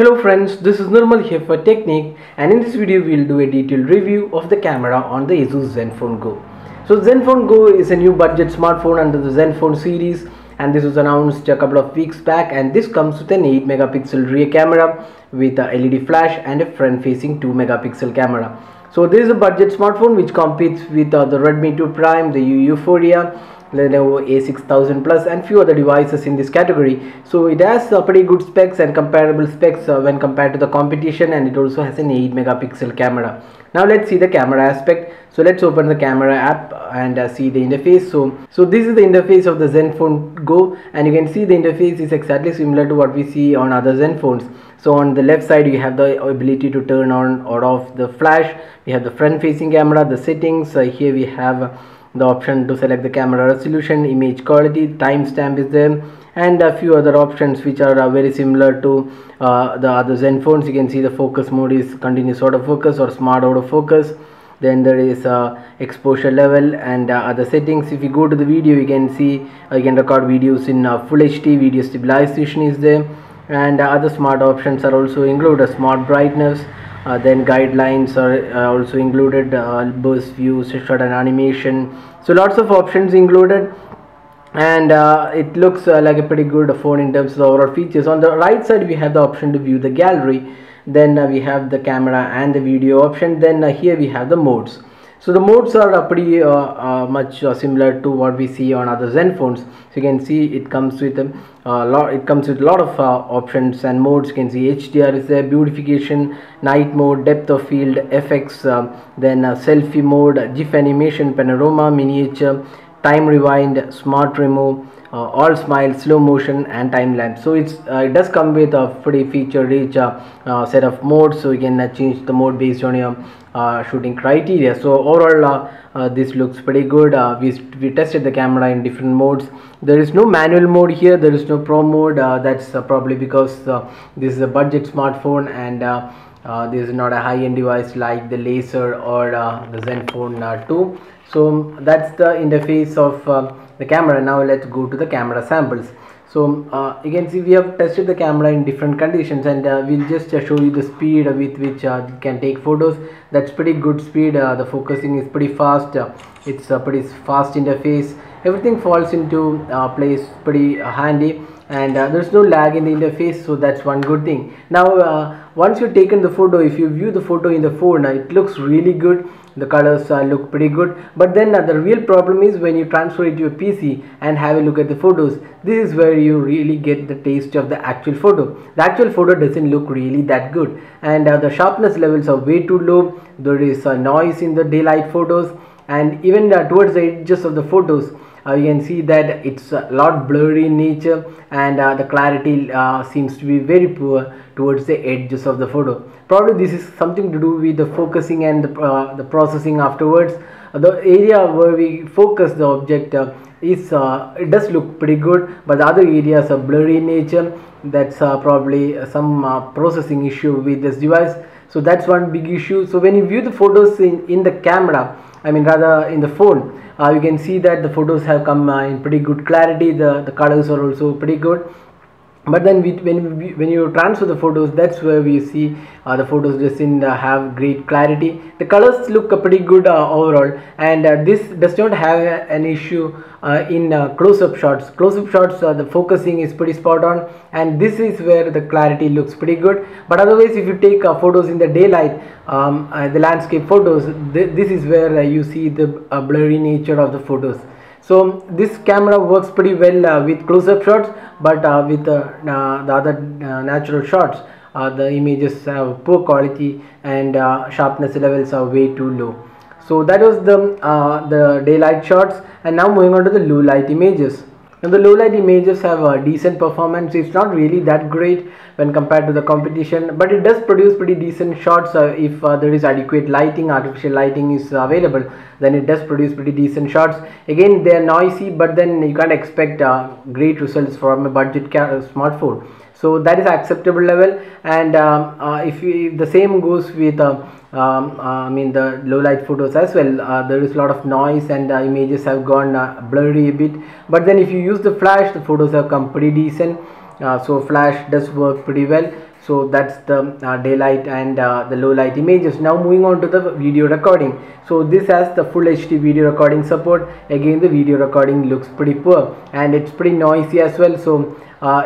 Hello friends, this is Nirmal here for Technique, and in this video we will do a detailed review of the camera on the ASUS Zenfone Go. So Zenfone Go is a new budget smartphone under the Zenfone series, and this was announced a couple of weeks back, and this comes with an 8 megapixel rear camera with a LED flash and a front facing 2 megapixel camera. So this is a budget smartphone which competes with the Redmi 2 Prime, the Euphoria, Lenovo A6000 Plus and few other devices in this category. So it has pretty good specs and comparable specs when compared to the competition, and it also has an 8 megapixel camera. Now let's see the camera aspect. So let's open the camera app and see the interface. So this is the interface of the Zenfone Go, and you can see the interface is exactly similar to what we see on other Zenphones. So on the left side you have the ability to turn on or off the flash. We have the front facing camera, the settings. Here we have the option to select the camera resolution, image quality, timestamp is there, and a few other options which are very similar to the other Zenphones. You can see the focus mode is continuous autofocus or smart autofocus. Then there is exposure level and other settings. If you go to the video, you can see you can record videos in full HD. Video stabilization is there, and other smart options are also included. Smart brightness. Then guidelines are also included, burst view, shot and animation. So lots of options included, and it looks like a pretty good phone in terms of the overall features. On the right side we have the option to view the gallery. Then we have the camera and the video option. Then here we have the modes. So the modes are pretty much similar to what we see on other Zenphones. So you can see it comes with a lot of options and modes. You can see HDR is there, beautification, night mode, depth of field, effects, then selfie mode, GIF animation, panorama, miniature, time rewind, smart remove, all smile, slow motion and time lapse. So it does come with a pretty feature rich set of modes, so you can change the mode based on your shooting criteria. So overall this looks pretty good. We tested the camera in different modes. There is no manual mode here, there is no pro mode. That's probably because this is a budget smartphone, and this is not a high-end device like the Laser or the Zenfone 2. So that's the interface of the camera. Now let's go to the camera samples. So you can see we have tested the camera in different conditions, and we'll just show you the speed with which it can take photos. That's pretty good speed. The focusing is pretty fast. It's a pretty fast interface. Everything falls into place pretty handy, and there's no lag in the interface, so that's one good thing. Now once you've taken the photo, if you view the photo in the phone, it looks really good. The colors look pretty good, but then the real problem is when you transfer it to your PC and have a look at the photos. This is where you really get the taste of the actual photo. The actual photo doesn't look really that good, and the sharpness levels are way too low. There is noise in the daylight photos, and even towards the edges of the photos you can see that it's a lot blurry in nature, and the clarity seems to be very poor towards the edges of the photo. Probably this is something to do with the focusing and the processing afterwards. The area where we focus the object it does look pretty good, but the other areas are blurry in nature. That's probably some processing issue with this device. So that's one big issue. So when you view the photos in the camera, I mean rather in the phone, you can see that the photos have come in pretty good clarity. The colors are also pretty good. But then when you transfer the photos, that's where we see the photos doesn't have great clarity. The colors look pretty good overall, and this does not have an issue in close-up shots. Close-up shots, the focusing is pretty spot on, and this is where the clarity looks pretty good. But otherwise, if you take photos in the daylight, the landscape photos, this is where you see the blurry nature of the photos. So this camera works pretty well with close-up shots, but with the other natural shots, the images have poor quality, and sharpness levels are way too low. So that was the daylight shots, and now moving on to the low light images. Now the low light images have a decent performance. It's not really that great when compared to the competition, but it does produce pretty decent shots if there is adequate lighting, artificial lighting is available. Then it does produce pretty decent shots. Again, they are noisy, but then you can't expect great results from a budget smartphone. So that is acceptable level, and if the same goes with I mean the low light photos as well. There is a lot of noise, and images have gone blurry a bit, but then if you use the flash, the photos have come pretty decent. So flash does work pretty well. So that's the daylight and the low light images. Now moving on to the video recording. So this has the full HD video recording support. Again, the video recording looks pretty poor and it's pretty noisy as well. So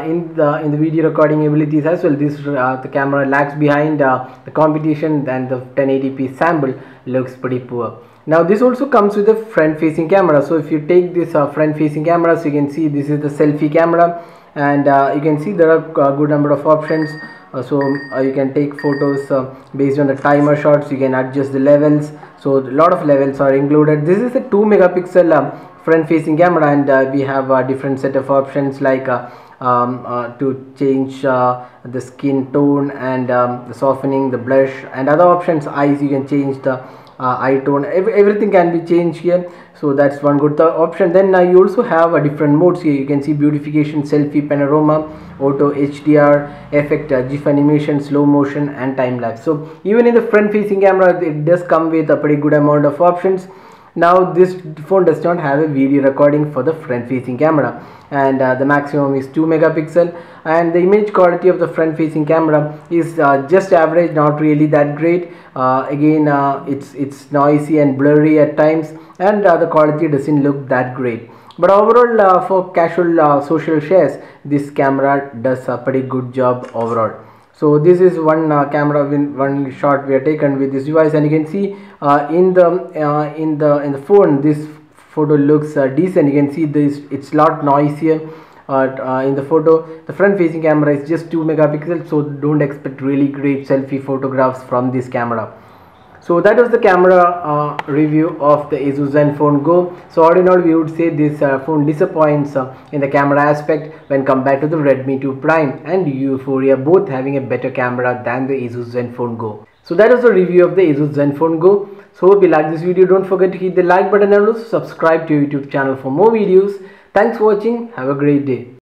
in the video recording abilities as well, this the camera lags behind the competition, and the 1080p sample looks pretty poor. Now this also comes with a front facing camera. So if you take this front facing camera, so you can see this is the selfie camera, and you can see there are a good number of options. You can take photos based on the timer shots. You can adjust the levels, so a lot of levels are included. This is a 2 megapixel front facing camera, and we have a different set of options like to change the skin tone and the softening, the blush, and other options. Eyes, you can change the eye tone. Everything can be changed here, so that's one good option. Then you also have a different modes here. You can see beautification, selfie, panorama, auto, HDR, effect, GIF animation, slow motion, and time lapse. So even in the front facing camera, it does come with a pretty good amount of options. Now this phone does not have a video recording for the front facing camera, and the maximum is 2 megapixel, and the image quality of the front facing camera is just average, not really that great. Again, it's noisy and blurry at times, and the quality doesn't look that great. But overall, for casual social shares, this camera does a pretty good job overall. So this is one camera, one shot we have taken with this device, and you can see in the phone, this photo looks decent. You can see this, it's a lot noisier in the photo. The front facing camera is just 2 megapixels, so don't expect really great selfie photographs from this camera. So that was the camera review of the ASUS Zenfone Go. So all in all, we would say this phone disappoints in the camera aspect when compared to the Redmi 2 Prime and Euphoria, both having a better camera than the ASUS Zenfone Go. So that was the review of the ASUS Zenfone Go. So hope you like this video. Don't forget to hit the like button and also subscribe to our YouTube channel for more videos. Thanks for watching. Have a great day.